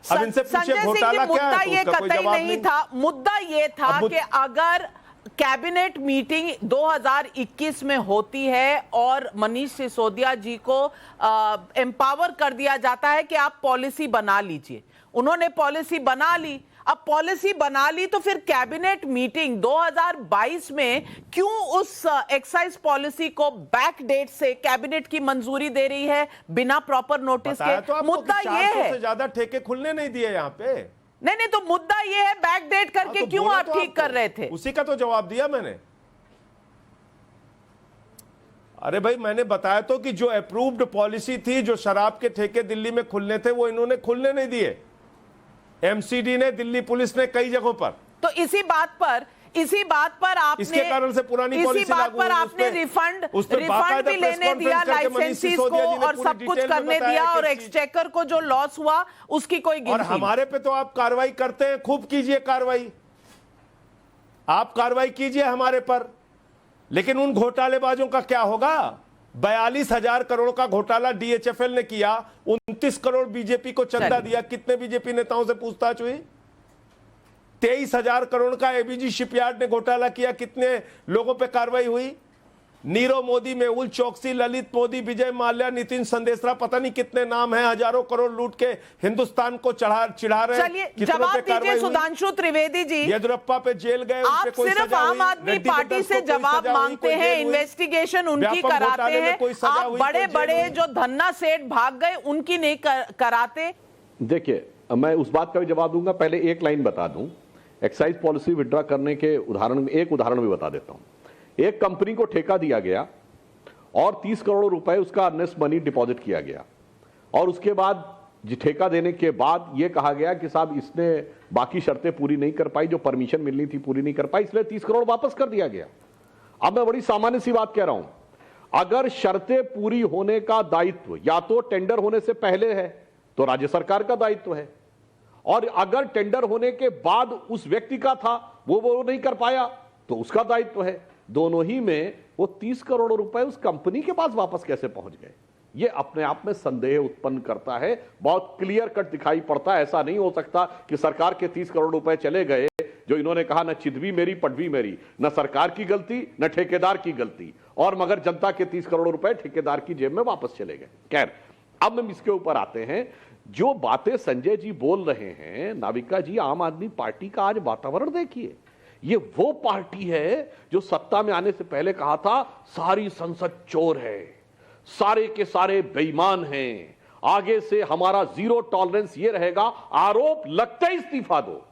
अब इनसे पूछिए घोटाला क्या है, तो ये उसका कोई कतई जवाब नहीं नहीं था। मुद्दा ये था कि अगर कैबिनेट मीटिंग 2021 में होती है और मनीष सिसोदिया जी को एम्पावर कर दिया जाता है कि आप पॉलिसी बना लीजिए, उन्होंने पॉलिसी बना ली। अब पॉलिसी बना ली तो फिर कैबिनेट मीटिंग 2022 में क्यों उस एक्साइज पॉलिसी को बैक डेट से कैबिनेट की मंजूरी दे रही है बिना प्रॉपर नोटिस के? तो मुद्दा ये है, से ज्यादा ठेके खुलने नहीं दिए यहाँ पे। नहीं, तो मुद्दा ये है बैक डेट करके तो क्यों आप ठीक कर रहे थे? उसी का तो जवाब दिया मैंने। अरे भाई, मैंने बताया तो कि जो अप्रूव्ड पॉलिसी थी, जो शराब के ठेके दिल्ली में खुलने थे, वो इन्होंने खुलने नहीं दिए। एमसीडी ने, दिल्ली पुलिस ने, कई जगहों पर। तो इसी बात पर आपने, इसके कारण से पुरानी पॉलिसी लागू हुई। आपने रिफंड भी लेने दिया, लाइसेंसीज को और सब कुछ करने दिया, और एक्सचेकर को जो लॉस हुआ उसकी कोई गिनती। और हमारे पे तो आप कार्रवाई करते हैं, खूब कीजिए कार्रवाई, आप कार्रवाई कीजिए हमारे पर। लेकिन उन घोटालेबाजों का क्या होगा? 42,000 करोड़ का घोटाला डीएचएफएल ने किया, 29 करोड़ बीजेपी को चंदा दिया। कितने बीजेपी नेताओं से पूछताछ हुई? 23,000 करोड़ का एबीजी शिपयार्ड ने घोटाला किया, कितने लोगों पे कार्रवाई हुई? नीरव मोदी, मेहुल चोकसी, ललित मोदी, विजय माल्या, नितिन संदेशरा, पता नहीं कितने नाम हैं, हजारों करोड़ लूट के हिंदुस्तान को चिढ़ा रहे। चलिए जवाब दीजिए सुधांशु त्रिवेदी जी। येदियुरप्पा पे जेल गए, आप सिर्फ आम आदमी पार्टी से जवाब मांगते हैं, इन्वेस्टिगेशन उनकी कराते हैं, आप बड़े बड़े जो धन्ना सेठ भाग गए उनकी नहीं कराते। देखिए, मैं उस बात का भी जवाब दूंगा। पहले एक लाइन बता दूं, एक्साइज पॉलिसी विड्रॉ करने के उदाहरण में एक उदाहरण भी बता देता हूं। एक कंपनी को ठेका दिया गया और 30 करोड़ रुपए उसका अर्नेस्ट मनी डिपॉजिट किया गया, और उसके बाद ठेका देने के बाद यह कहा गया कि साहब इसने बाकी शर्तें पूरी नहीं कर पाई, जो परमिशन मिलनी थी पूरी नहीं कर पाई, इसलिए 30 करोड़ वापस कर दिया गया। अब मैं बड़ी सामान्य सी बात कह रहा हूं, अगर शर्तें पूरी होने का दायित्व या तो टेंडर होने से पहले है तो राज्य सरकार का दायित्व है, और अगर टेंडर होने के बाद उस व्यक्ति का था, वो नहीं कर पाया तो उसका दायित्व है। दोनों ही में वो 30 करोड़ रुपए उस कंपनी के पास वापस कैसे पहुंच गए, ये अपने आप में संदेह उत्पन्न करता है। बहुत क्लियर कट दिखाई पड़ता है। ऐसा नहीं हो सकता कि सरकार के 30 करोड़ रुपए चले गए, जो इन्होंने कहा न चिदवी मेरी पटवी मेरी, न सरकार की गलती न ठेकेदार की गलती, और मगर जनता के 30 करोड़ रुपए ठेकेदार की जेब में वापस चले गए। खैर, अब हम इसके ऊपर आते हैं। जो बातें संजय जी बोल रहे हैं, नाविका जी, आम आदमी पार्टी का आज वातावरण देखिए। ये वो पार्टी है जो सत्ता में आने से पहले कहा था सारी संसद चोर है, सारे के सारे बेईमान हैं, आगे से हमारा जीरो टॉलरेंस ये रहेगा, आरोप लगते ही इस्तीफा दो,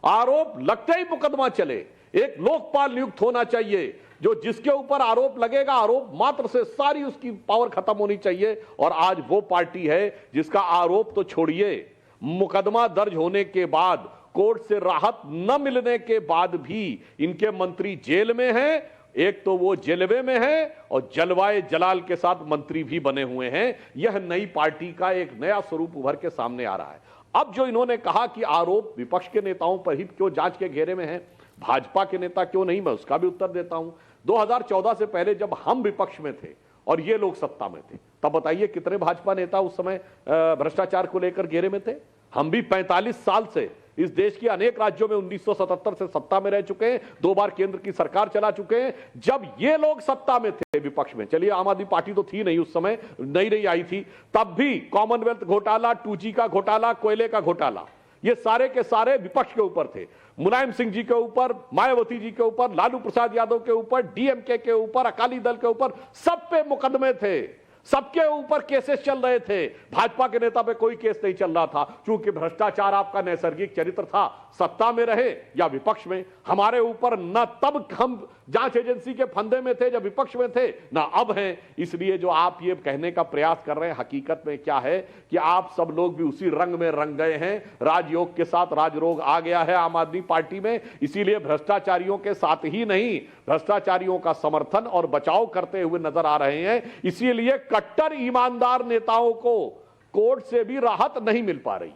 आरोप लगते ही मुकदमा चले, एक लोकपाल नियुक्त होना चाहिए जो जिसके ऊपर आरोप लगेगा, आरोप मात्र से सारी उसकी पावर खत्म होनी चाहिए। और आज वो पार्टी है जिसका आरोप तो छोड़िए, मुकदमा दर्ज होने के बाद, कोर्ट से राहत न मिलने के बाद भी इनके मंत्री जेल में हैं। एक तो वो जेलवे में है और जलवाए जलाल के साथ मंत्री भी बने हुए हैं। यह नई पार्टी का एक नया स्वरूप उभर के सामने आ रहा है। अब जो इन्होंने कहा कि आरोप विपक्ष के नेताओं पर ही क्यों जांच के घेरे में है, भाजपा के नेता क्यों नहीं, मैं उसका भी उत्तर देता हूं। 2014 से पहले जब हम विपक्ष में थे और ये लोग सत्ता में थे, तब बताइए कितने भाजपा नेता उस समय भ्रष्टाचार को लेकर घेरे में थे। हम भी 45 साल से इस देश के अनेक राज्यों में 1977 से सत्ता में रह चुके हैं, 2 बार केंद्र की सरकार चला चुके हैं। जब ये लोग सत्ता में थे विपक्ष में, चलिए आम आदमी पार्टी तो थी नहीं उस समय, नई आई थी, तब भी कॉमनवेल्थ घोटाला, 2G का घोटाला, कोयले का घोटाला, ये सारे के सारे विपक्ष के ऊपर थे। मुलायम सिंह जी के ऊपर, मायावती जी के ऊपर, लालू प्रसाद यादव के ऊपर, डीएमके के ऊपर, अकाली दल के ऊपर, सब पे मुकदमे थे, सबके ऊपर केसेस चल रहे थे। भाजपा के नेता पे कोई केस नहीं चल रहा था, क्योंकि भ्रष्टाचार आपका नैसर्गिक चरित्र था, सत्ता में रहे या विपक्ष में। हमारे ऊपर न तब हम जांच एजेंसी के फंदे में थे जब विपक्ष में थे, ना अब हैं। इसलिए जो आप ये कहने का प्रयास कर रहे हैं, हकीकत में क्या है कि आप सब लोग भी उसी रंग में रंग गए हैं। राजयोग के साथ राजरोग आ गया है आम आदमी पार्टी में। इसीलिए भ्रष्टाचारियों के साथ ही नहीं, भ्रष्टाचारियों का समर्थन और बचाव करते हुए नजर आ रहे हैं। इसीलिए कट्टर ईमानदार नेताओं को कोर्ट से भी राहत नहीं मिल पा रही।